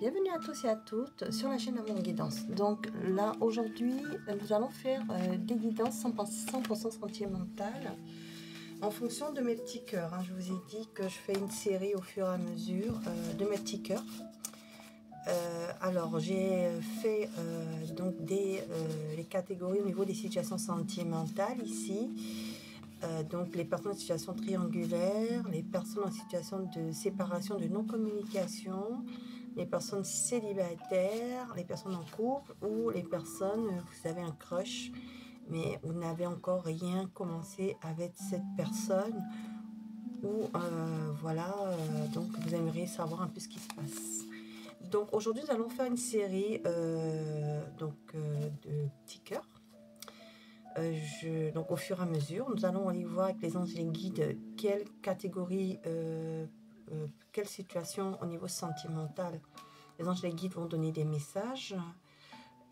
Bienvenue à tous et à toutes sur la chaîne Amour Guidance. Donc là aujourd'hui nous allons faire des guidances 100% sentimentales en fonction de mes petits cœurs. Je vous ai dit que je fais une série au fur et à mesure de mes petits cœurs. Alors j'ai fait donc les catégories au niveau des situations sentimentales ici. Donc les personnes en situation triangulaire, les personnes en situation de séparation, de non-communication, les personnes célibataires, les personnes en couple ou les personnes, vous avez un crush, mais vous n'avez encore rien commencé avec cette personne ou voilà, donc vous aimeriez savoir un peu ce qui se passe. Donc aujourd'hui nous allons faire une série de petits cœurs. Donc au fur et à mesure, nous allons aller voir avec les anges et les guides quelle catégorie, quelle situation au niveau sentimental les anges et les guides vont donner des messages.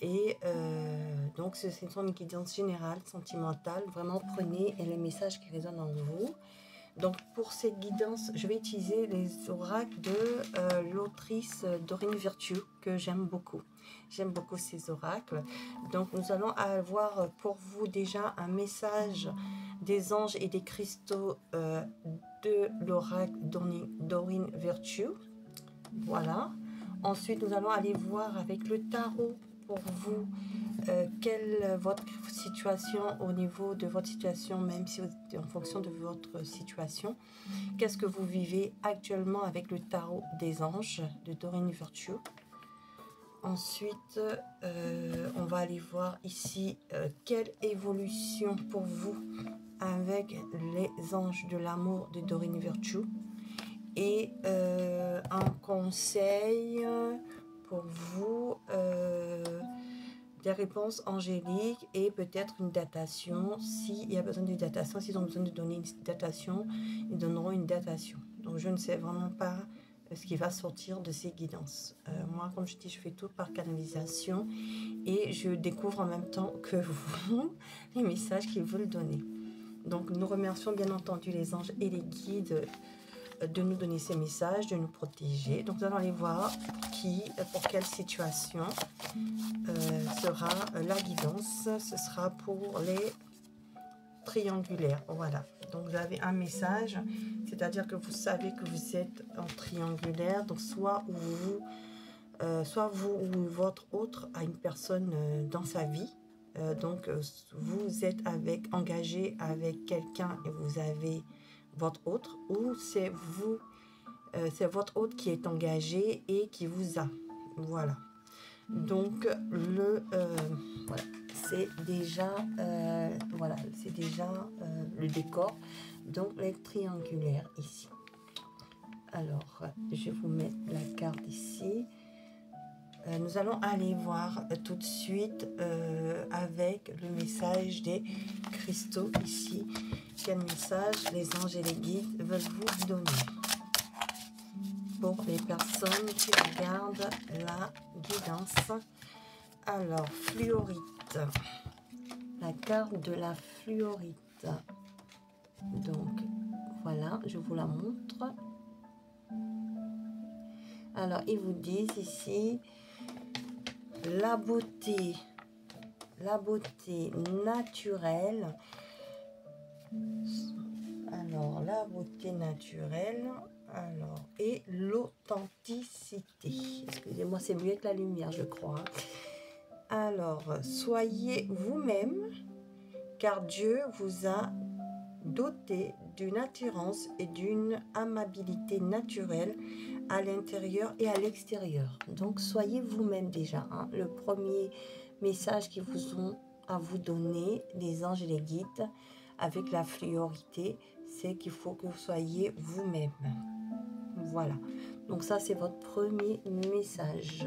Et donc ce sont une guidance générale, sentimentale. Vraiment prenez les messages qui résonnent en vous. Donc pour cette guidance, je vais utiliser les oracles de l'autrice Dorine Virtue, que j'aime beaucoup. J'aime beaucoup ces oracles. Donc nous allons avoir pour vous déjà un message des anges et des cristaux de l'oracle Dorine Virtue. Voilà. Ensuite nous allons aller voir avec le tarot pour vous quelle votre situation au niveau de votre situation, même si en fonction de votre situation, qu'est-ce que vous vivez actuellement avec le tarot des anges de Dorine Virtue. Ensuite on va aller voir ici quelle évolution pour vous avec les anges de l'amour de Dorine Virtue et un conseil pour vous, des réponses angéliques et peut-être une datation. S'il y a besoin de datation, s'ils ont besoin de donner une datation, ils donneront une datation. Donc je ne sais vraiment pas ce qui va sortir de ces guidances. Moi, comme je dis, je fais tout par canalisation et je découvre en même temps que vous les messages qu'ils veulent donner. Donc nous remercions bien entendu les anges et les guides de nous donner ces messages, de nous protéger. Donc nous allons aller voir pour quelle situation sera la guidance. Ce sera pour les triangulaires. Voilà. Donc vous avez un message, c'est-à-dire que vous savez que vous êtes en triangulaire. Donc soit vous ou votre autre a une personne dans sa vie. Donc vous êtes engagé avec quelqu'un et vous avez votre autre, ou c'est vous, c'est votre autre qui est engagé et qui vous a. Voilà. Donc voilà, c'est déjà voilà, c'est déjà le décor. Donc les triangulaires ici. Alors je vais vous mettre la carte ici. Nous allons aller voir tout de suite avec le message des cristaux ici. Quel message les anges et les guides veulent vous donner pour les personnes qui regardent la guidance. Alors, fluorite, la carte de la fluorite. Donc, voilà, je vous la montre. Alors, ils vous disent ici la beauté naturelle. Alors, la beauté naturelle, alors, et l'authenticité. Excusez-moi, c'est mieux que la lumière, je crois. Alors, soyez vous-même, car Dieu vous a doté d'une attirance et d'une amabilité naturelle à l'intérieur et à l'extérieur. Donc, soyez vous-même déjà. Le premier message qu'ils vous ont à vous donner, les anges et les guides, avec la fluorité, c'est qu'il faut que vous soyez vous-même. Voilà. Donc ça, c'est votre premier message.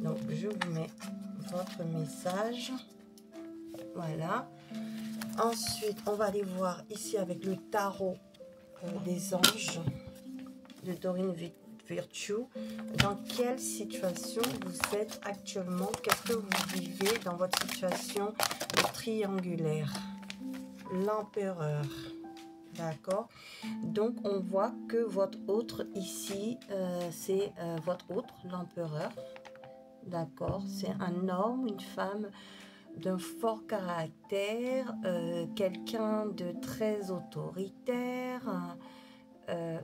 Donc, je vous mets votre message. Voilà. Ensuite, on va aller voir ici avec le tarot des anges de Dorine Virtue. Dans quelle situation vous êtes actuellement? Qu'est-ce que vous vivez dans votre situation triangulaire? L'empereur. D'accord. Donc, on voit que votre autre ici, c'est votre autre, l'empereur. D'accord. C'est un homme, une femme d'un fort caractère, quelqu'un de très autoritaire,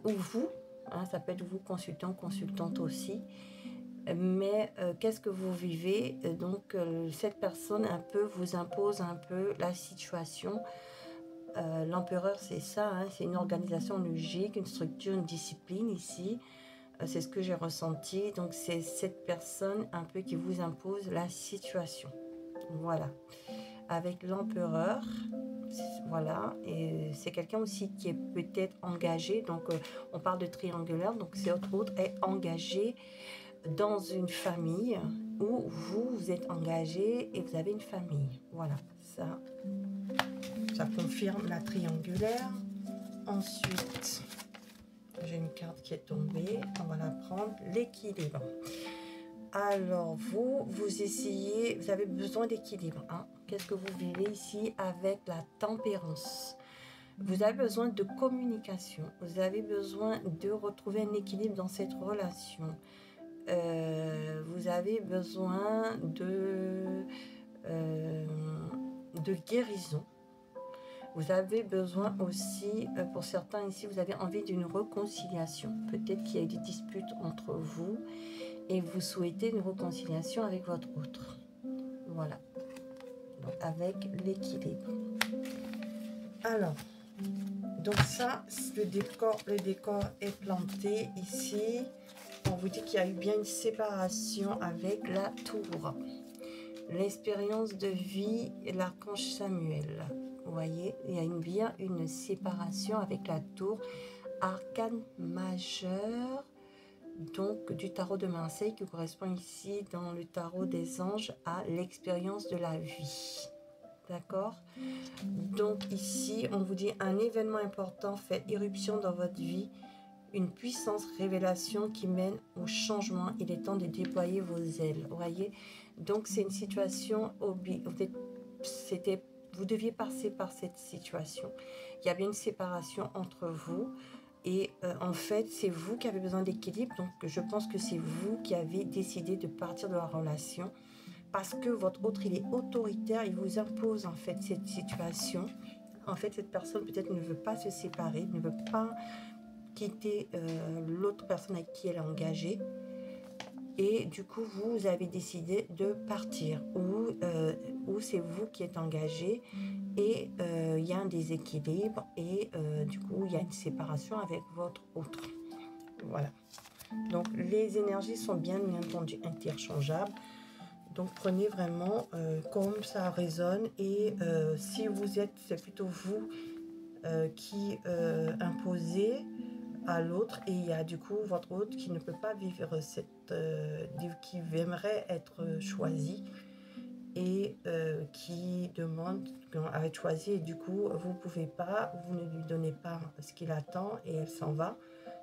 ou vous, hein, ça peut être vous, consultant, consultante aussi. Mais qu'est-ce que vous vivez? Donc, cette personne un peu vous impose un peu la situation. L'empereur, c'est ça, hein, c'est une organisation logique, une structure, une discipline ici. C'est ce que j'ai ressenti. Donc, c'est cette personne un peu qui vous impose la situation. Voilà. Avec l'empereur, voilà. Et c'est quelqu'un aussi qui est peut-être engagé. Donc, on parle de triangulaire. Donc, votre autre est engagé dans une famille où vous êtes engagé et vous avez une famille. Voilà. Ça confirme la triangulaire. Ensuite, j'ai une carte qui est tombée. On va la prendre. L'équilibre. Alors, vous essayez, vous avez besoin d'équilibre. Hein? Qu'est-ce que vous vivez ici avec la tempérance? Vous avez besoin de communication. Vous avez besoin de retrouver un équilibre dans cette relation. Vous avez besoin de guérison. Vous avez besoin aussi, pour certains ici, vous avez envie d'une réconciliation. Peut-être qu'il y a eu des disputes entre vous et vous souhaitez une réconciliation avec votre autre. Voilà. Donc, avec l'équilibre. Alors, donc ça, le décor est planté ici. On vous dit qu'il y a eu bien une séparation avec la tour. L'expérience de vie et l'archange Samuel. Vous voyez, il y a bien une séparation avec la tour. Arcane majeur, donc du tarot de Marseille, qui correspond ici dans le tarot des anges à l'expérience de la vie. D'accord? Donc ici, on vous dit un événement important fait irruption dans votre vie, une puissance révélation qui mène au changement. Il est temps de déployer vos ailes. Vous voyez? Donc c'est une situation, vous deviez passer par cette situation. Il y a bien une séparation entre vous. Et en fait, c'est vous qui avez besoin d'équilibre. Donc, je pense que c'est vous qui avez décidé de partir de la relation. Parce que votre autre, il est autoritaire. Il vous impose, en fait, cette situation. En fait, cette personne, peut-être, ne veut pas se séparer. Ne veut pas quitter l'autre personne avec qui elle est engagée. Et du coup, vous avez décidé de partir. Ou c'est vous qui êtes engagé. Et il y a un déséquilibre et du coup il y a une séparation avec votre autre. Voilà. Donc les énergies sont bien entendu interchangeables. Donc prenez vraiment comme ça résonne. Et si vous êtes, c'est plutôt vous qui imposez à l'autre, et il y a du coup votre autre qui ne peut pas vivre qui aimerait être choisi et qui demande à être choisi, et du coup vous pouvez pas, vous ne lui donnez pas ce qu'il attend et elle s'en va,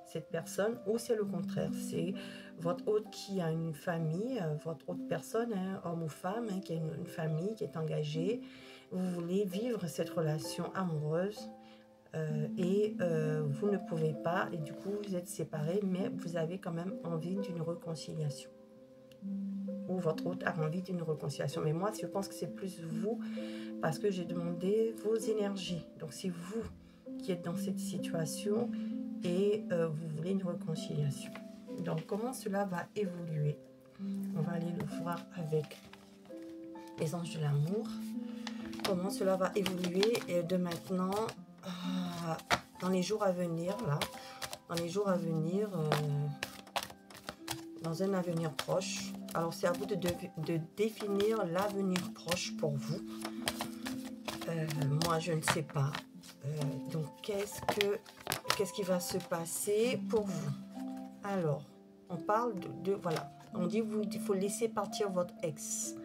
cette personne. Ou c'est le contraire, c'est votre hôte qui a une famille, votre autre personne, hein, homme ou femme, hein, qui a une famille, qui est engagée. Vous voulez vivre cette relation amoureuse et vous ne pouvez pas, et du coup vous êtes séparés, mais vous avez quand même envie d'une réconciliation, ou votre hôte a envie d'une réconciliation. Mais moi, je pense que c'est plus vous, parce que j'ai demandé vos énergies. Donc, c'est vous qui êtes dans cette situation et vous voulez une réconciliation. Donc, comment cela va évoluer? On va aller le voir avec les anges de l'amour. Comment cela va évoluer de maintenant dans les jours à venir, là. Dans les jours à venir, dans un avenir proche. Alors, c'est à vous de définir l'avenir proche pour vous. Moi, je ne sais pas. Donc, qu'est-ce qui va se passer pour vous? Alors, on parle voilà. On dit il faut laisser partir votre ex.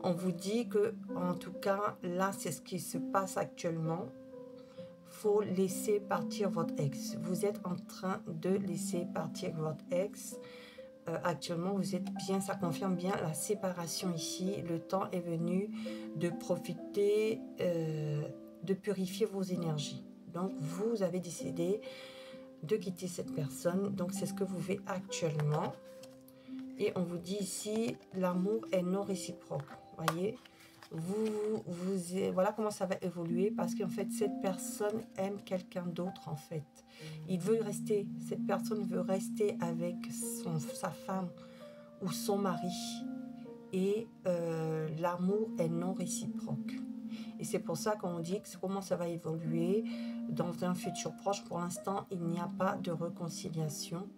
On vous dit que, en tout cas, là, c'est ce qui se passe actuellement. Faut laisser partir votre ex. Vous êtes en train de laisser partir votre ex. Actuellement, vous êtes bien, ça confirme bien la séparation ici. Le temps est venu de profiter, de purifier vos énergies. Donc, vous avez décidé de quitter cette personne. Donc, c'est ce que vous faites actuellement. Et on vous dit ici, l'amour est non réciproque. Voyez, voilà comment ça va évoluer, parce qu'en fait, cette personne aime quelqu'un d'autre, en fait. Il veut rester, cette personne veut rester avec sa femme ou son mari. Et l'amour est non réciproque. Et c'est pour ça qu'on dit que comment ça va évoluer dans un futur proche. Pour l'instant, il n'y a pas de réconciliation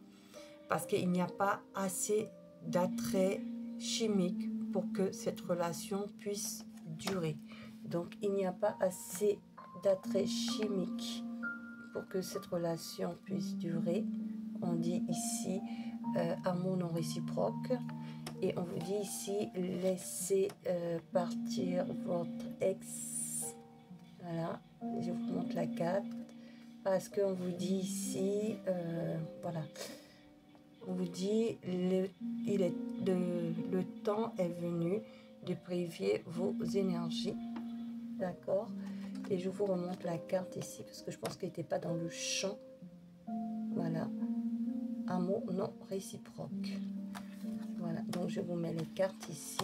parce qu'il n'y a pas assez d'attrait chimique pour que cette relation puisse durer. Donc, il n'y a pas assez d'attrait chimique pour que cette relation puisse durer. On dit ici amour non réciproque. Et on vous dit ici, laissez partir votre ex. Voilà, je vous montre la carte. Parce qu'on vous dit ici, voilà. On vous dit, le temps est venu de privier vos énergies. D'accord? Et je vous remonte la carte ici, parce que je pense qu'elle n'était pas dans le champ. Voilà. Amour non réciproque. Voilà, donc je vous mets les cartes ici.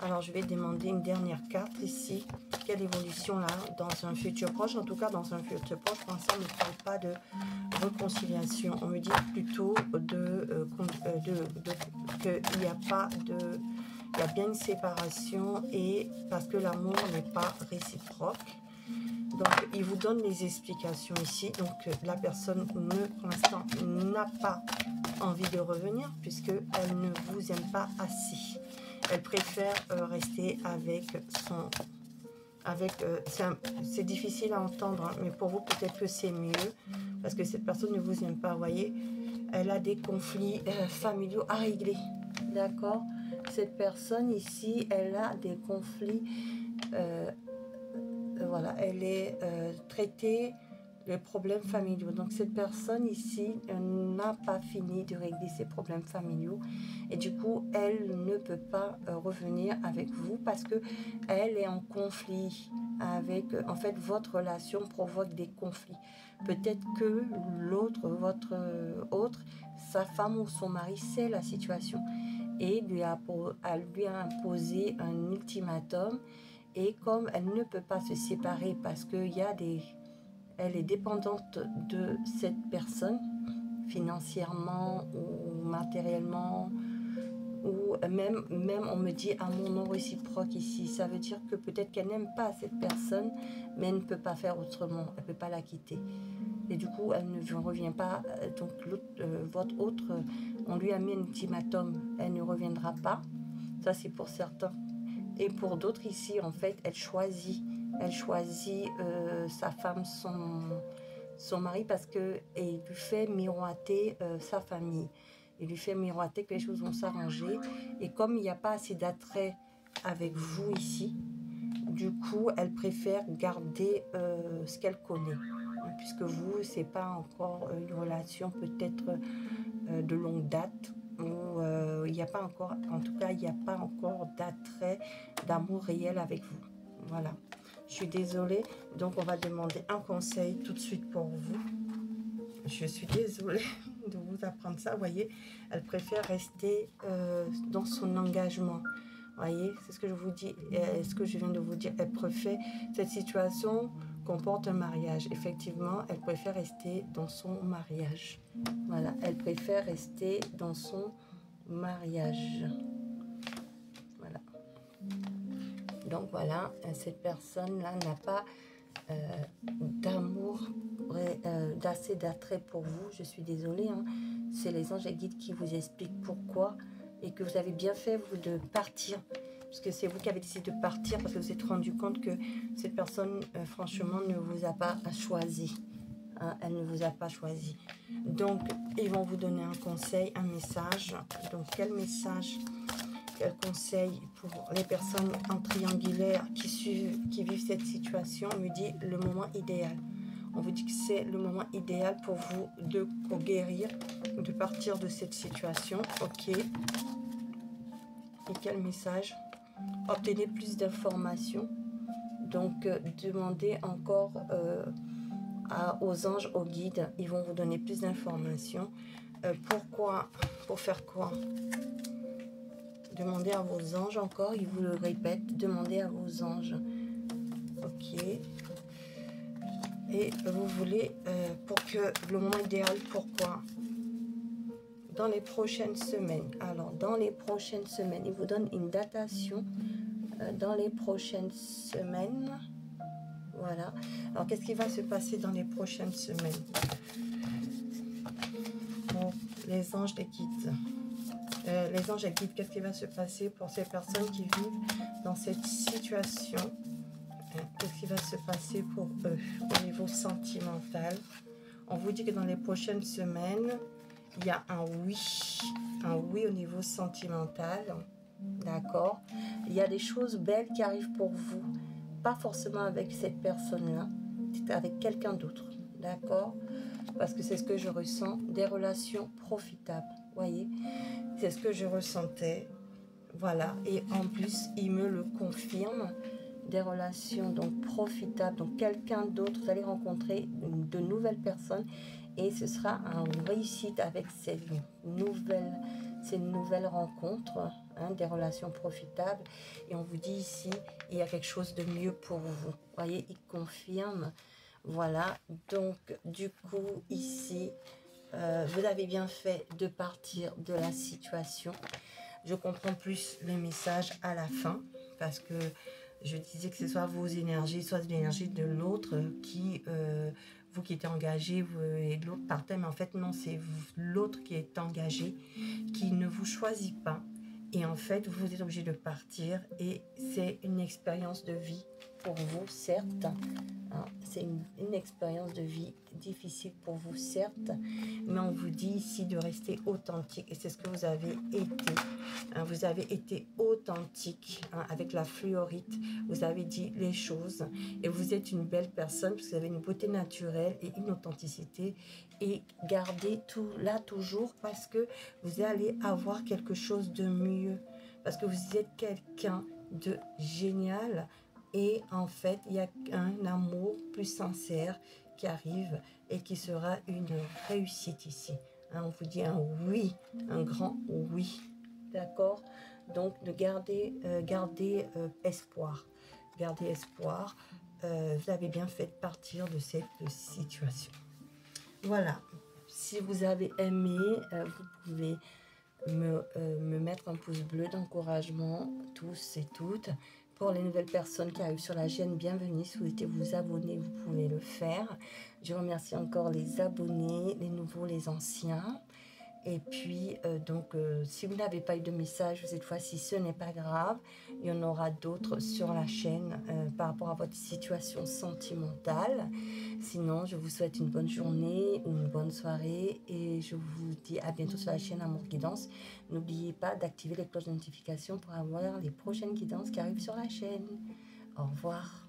Alors, je vais demander une dernière carte ici. Quelle évolution là, dans un futur proche? En tout cas, dans un futur proche, pour l'instant, on ne parle pas de réconciliation. On me dit plutôt qu'il n'y a pas de... Il y a bien une séparation et parce que l'amour n'est pas réciproque. Donc, il vous donne les explications ici. Donc, la personne, pour l'instant, n'a pas envie de revenir puisqu'elle ne vous aime pas assez. Elle préfère rester avec son... c'est difficile à entendre, hein, mais pour vous, peut-être que c'est mieux parce que cette personne ne vous aime pas, vous voyez. Elle a des conflits familiaux à régler. D'accord? Cette personne ici, elle a des conflits... voilà, elle est traitée les problèmes familiaux. Donc cette personne ici n'a pas fini de régler ses problèmes familiaux et du coup elle ne peut pas revenir avec vous parce que elle est en conflit avec, en fait votre relation provoque des conflits. Peut-être que votre autre, sa femme ou son mari sait la situation et lui a imposé un ultimatum. Et comme elle ne peut pas se séparer parce qu'elle est dépendante de cette personne, financièrement ou matériellement, ou même on me dit amour non réciproque ici. Ça veut dire que peut-être qu'elle n'aime pas cette personne, mais elle ne peut pas faire autrement, elle ne peut pas la quitter. Et du coup, elle ne revient pas. Donc, votre autre, on lui a mis un ultimatum, elle ne reviendra pas. Ça, c'est pour certains. Et pour d'autres ici, en fait, elle choisit sa femme, son mari, parce qu'il lui fait miroiter sa famille. Il lui fait miroiter que les choses vont s'arranger. Et comme il n'y a pas assez d'attrait avec vous ici, du coup, elle préfère garder ce qu'elle connaît. Puisque vous, c'est pas encore une relation peut-être de longue date. Où il n'y a pas encore, en tout cas, il n'y a pas encore d'attrait, d'amour réel avec vous. Voilà. Je suis désolée. Donc, on va demander un conseil tout de suite pour vous. Je suis désolée de vous apprendre ça. Vous voyez, elle préfère rester dans son engagement. Vous voyez, c'est ce que je vous dis, ce que je viens de vous dire. Elle préfère, cette situation comporte un mariage. Effectivement, elle préfère rester dans son mariage. Voilà, elle préfère rester dans son mariage. Voilà. Donc voilà, cette personne-là n'a pas d'amour, d'assez d'attrait pour vous. Je suis désolée, hein. C'est les anges et guides qui vous expliquent pourquoi et que vous avez bien fait vous de partir. Parce que c'est vous qui avez décidé de partir parce que vous vous êtes rendu compte que cette personne, franchement, ne vous a pas choisi. Hein, elle ne vous a pas choisi. Donc, ils vont vous donner un conseil, un message. Donc, quel message, quel conseil pour les personnes en triangulaire qui vivent cette situation? On me dit le moment idéal. On vous dit que c'est le moment idéal pour vous de guérir, de partir de cette situation. Ok. Et quel message? Obtenez plus d'informations. Donc, demandez encore aux anges, aux guides. Ils vont vous donner plus d'informations. Pourquoi? Pour faire quoi? Demandez à vos anges encore, ils vous le répètent. Demandez à vos anges. Ok. Et vous voulez, pour que le moment idéal, pourquoi? Dans les prochaines semaines. Alors, dans les prochaines semaines, il vous donne une datation. Dans les prochaines semaines. Voilà. Alors, qu'est-ce qui va se passer dans les prochaines semaines? Bon, les anges et guides. Les anges et guides, qu'est-ce qui va se passer pour ces personnes qui vivent dans cette situation? Qu'est-ce qui va se passer pour eux au niveau sentimental? On vous dit que dans les prochaines semaines, il y a un oui au niveau sentimental, d'accord? Il y a des choses belles qui arrivent pour vous, pas forcément avec cette personne-là, c'est avec quelqu'un d'autre, d'accord? Parce que c'est ce que je ressens, des relations profitables, voyez? C'est ce que je ressentais, voilà. Et en plus, il me le confirme, des relations donc profitables, donc quelqu'un d'autre, vous allez rencontrer de nouvelles personnes et ce sera une réussite avec ces nouvelles rencontres, hein, des relations profitables. Et on vous dit ici, il y a quelque chose de mieux pour vous. Vous voyez, il confirme. Voilà, donc du coup ici, vous avez bien fait de partir de la situation. Je comprends plus les messages à la fin parce que je disais que ce soit vos énergies, soit l'énergie de l'autre qui, vous qui êtes engagé et l'autre partait, mais en fait non, c'est l'autre qui est engagé, qui ne vous choisit pas. Et en fait, vous êtes obligé de partir et c'est une expérience de vie pour vous, certes. Hein, c'est une expérience de vie difficile pour vous, certes, mais on vous dit ici de rester authentique et c'est ce que vous avez été. Hein, vous avez été authentique, hein, avec la fluorite. Vous avez dit les choses et vous êtes une belle personne parce que vous avez une beauté naturelle et une authenticité. Et gardez tout là toujours parce que vous allez avoir quelque chose de mieux. Parce que vous êtes quelqu'un de génial. Et en fait, il y a un amour plus sincère qui arrive et qui sera une réussite ici. Hein, on vous dit un oui, un grand oui. D'accord? Donc, de garder espoir. Gardez espoir. Vous avez bien fait de partir de cette situation. Voilà. Si vous avez aimé, vous pouvez me mettre un pouce bleu d'encouragement, tous et toutes. Pour les nouvelles personnes qui arrivent sur la chaîne, bienvenue. Si vous souhaitez vous abonner, vous pouvez le faire. Je remercie encore les abonnés, les nouveaux, les anciens. Et puis, si vous n'avez pas eu de message cette fois-ci, ce n'est pas grave. Il y en aura d'autres sur la chaîne par rapport à votre situation sentimentale. Sinon, je vous souhaite une bonne journée, une bonne soirée et je vous dis à bientôt sur la chaîne Amour Guidance. N'oubliez pas d'activer les cloches de notification pour avoir les prochaines guidances qui arrivent sur la chaîne. Au revoir.